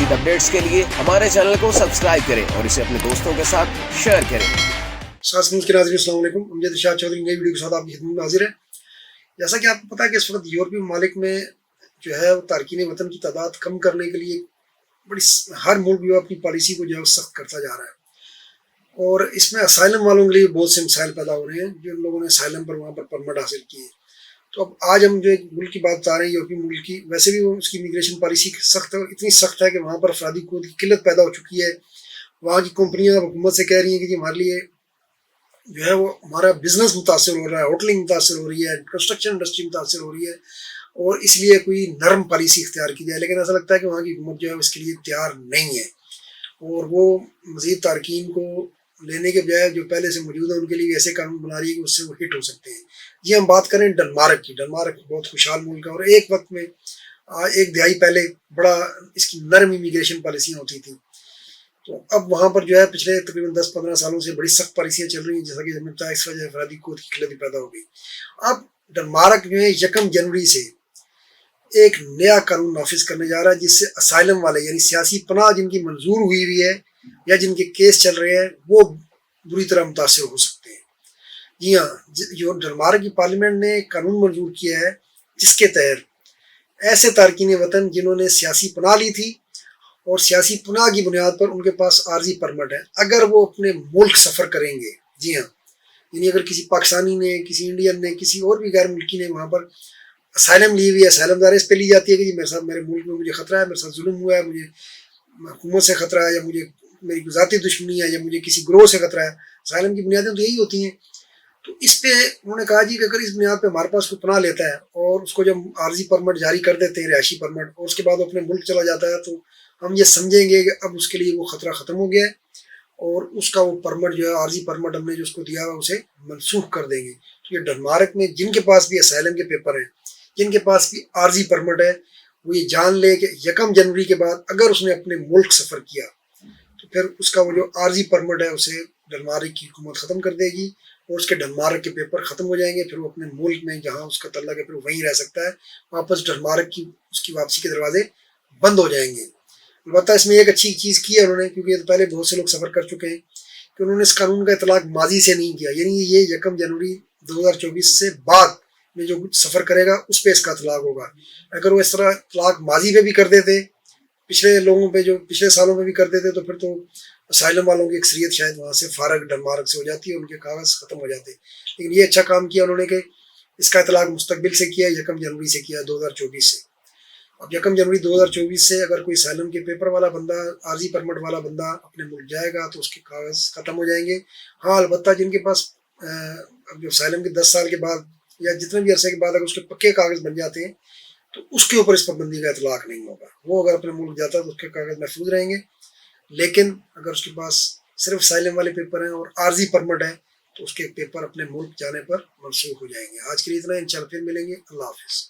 مزید اپڈیٹس کے لیے ہمارے چینل کو سبسکرائب کریں اور اسے اپنے دوستوں کے ساتھ شیئر کریں۔ کے ناظرین السلام علیکم، امجد ارشاد چودھری نئی ویڈیو کے ساتھ آپ کی خدمت میں حاضر ہے۔ جیسا کہ آپ کو پتا ہے کہ اس وقت یورپی ممالک میں جو ہے تارکین وطن کی تعداد کم کرنے کے لیے ہر ملک جو اپنی پالیسی کو جو ہے سخت کرتا جا رہا ہے، اور اس میں اسائلم والوں کے لیے بہت سے مسائل پیدا ہو رہے ہیں جن لوگوں نے اسائلم پر وہاں پر پرمٹ حاصل کیے ہیں۔ تو اب آج ہم جو ایک ملک کی بات بتا رہے ہیں، یورپی ملک کی، ویسے بھی اس کی امیگریشن پالیسی سخت ہے، اتنی سخت ہے کہ وہاں پر افرادی قوت کی قلت پیدا ہو چکی ہے۔ وہاں کی کمپنیاں حکومت سے کہہ رہی ہیں کہ جی ہمارے لیے جو ہے وہ ہمارا بزنس متاثر ہو رہا ہے، ہوٹلنگ متاثر ہو رہی ہے، کنسٹرکشن انڈسٹری متاثر ہو رہی ہے، اور اس لیے کوئی نرم پالیسی اختیار کی جائے، لیکن ایسا لگتا ہے کہ وہاں کی حکومت جو ہے اس کے لیے تیار نہیں ہے، اور وہ مزید تارکین کو لینے کے بجائے جو پہلے سے موجود ہیں ان کے لیے ایسے قانون بنا رہی ہے کہ اس سے وہ ہٹ ہو سکتے ہیں۔ یہ ہم بات کریں ڈنمارک کی۔ ڈنمارک بہت خوشحال ملک ہے، اور ایک وقت میں ایک دہائی پہلے بڑا اس کی نرم امیگریشن پالیسیاں ہوتی تھیں، تو اب وہاں پر جو ہے پچھلے تقریباً 10-15 سالوں سے بڑی سخت پالیسیاں چل رہی ہیں، جیسا کہ ہمیں بتایا اس وجہ افرادی قوت کی قلت پیدا ہو گئی۔ اب ڈنمارک جو ہے 1 جنوری سے ایک نیا قانون نافذ کرنے جا رہا ہے، جس سے اسائلم والے یعنی سیاسی پناہ جن کی منظور ہوئی ہے یا جن کے کیس چل رہے ہیں وہ بری طرح متاثر ہو سکتے ہیں۔ جی ہاں، جو ڈنمارک کی پارلیمنٹ نے قانون منظور کیا ہے جس کے تحت ایسے تارکین وطن جنہوں نے سیاسی پناہ لی تھی اور سیاسی پناہ کی بنیاد پر ان کے پاس عارضی پرمٹ ہے، اگر وہ اپنے ملک سفر کریں گے، جی ہاں، یعنی اگر کسی پاکستانی نے، کسی انڈین نے، کسی اور بھی غیر ملکی نے وہاں پر اسائلم لی ہوئی ہے، اسائلم دار اس پہ لی جاتی ہے کہ جی میرے ساتھ، میرے ملک میں مجھے خطرہ ہے، میرے ساتھ ظلم ہوا ہے، مجھے حکومت سے خطرہ ہے، یا مجھے میری ذاتی دشمنی ہے، یا مجھے کسی گروہ سے خطرہ ہے۔ اسائلم کی بنیادیں تو یہی ہوتی ہیں۔ تو اس پہ انہوں نے کہا جی کہ اگر اس بنیاد پہ ہمارے پاس کوئی پناہ لیتا ہے اور اس کو جب عارضی پرمٹ جاری کر دیتے ہیں، رہائشی پرمٹ، اور اس کے بعد وہ اپنے ملک چلا جاتا ہے، تو ہم یہ سمجھیں گے کہ اب اس کے لیے وہ خطرہ ختم ہو گیا ہے، اور اس کا وہ پرمٹ جو ہے عارضی پرمٹ ہم نے جو اس کو دیا ہے اسے منسوخ کر دیں گے۔ تو یہ ڈنمارک میں جن کے پاس بھی اسائلم کے پیپر ہیں، جن کے پاس بھی عارضی پرمٹ ہے، وہ یہ جان لے کہ 1 جنوری کے بعد اگر اس نے اپنے ملک سفر کیا تو پھر اس کا وہ جو عارضی پرمٹ ہے اسے ڈنمارک کی حکومت ختم کر دے گی، اور اس کے ڈنمارک کے پیپر ختم ہو جائیں گے، پھر وہ اپنے ملک میں جہاں اس کا تعلق ہے پھر وہیں رہ سکتا ہے، واپس ڈنمارک کی اس کی واپسی کے دروازے بند ہو جائیں گے۔ البتہ اس میں ایک اچھی چیز کی ہے انہوں نے، کیونکہ یہ پہلے بہت سے لوگ سفر کر چکے ہیں، کہ انہوں نے اس قانون کا اطلاق ماضی سے نہیں کیا، یعنی یہ 1 جنوری 2024 سے بعد میں جو سفر کرے گا اس پہ اس کا اطلاق ہوگا۔ اگر وہ اس طرح اطلاق ماضی پہ بھی کر دیتے، پچھلے لوگوں پہ جو پچھلے سالوں میں بھی کر دیتے، تو پھر تو اسائلم والوں کی اکثریت شاید وہاں سے فارغ ڈنمارک سے ہو جاتی ہے، ان کے کاغذ ختم ہو جاتے۔ لیکن یہ اچھا کام کیا انہوں نے کہ اس کا اطلاق مستقبل سے کیا، 1 جنوری سے کیا، 2024 سے۔ اب 1 جنوری 2024 سے اگر کوئی اسائلم کے پیپر والا بندہ، عارضی پرمٹ والا بندہ اپنے ملک جائے گا تو اس کے کاغذ ختم ہو جائیں گے۔ ہاں، البتہ جن کے پاس اب جو اسائلم کے 10 سال کے بعد یا جتنے بھی عرصے کے بعد اگر اس کے پکے کاغذ بن جاتے ہیں تو اس کے اوپر اس پابندی کا اطلاق نہیں ہوگا، وہ اگر اپنے ملک جاتا ہے تو اس کے کاغذ محفوظ رہیں گے۔ لیکن اگر اس کے پاس صرف اسائلم والے پیپر ہیں اور عارضی پرمٹ ہے تو اس کے پیپر اپنے ملک جانے پر منسوخ ہو جائیں گے۔ آج کے لیے اتنا، انشاءاللہ پھر ملیں گے۔ اللہ حافظ۔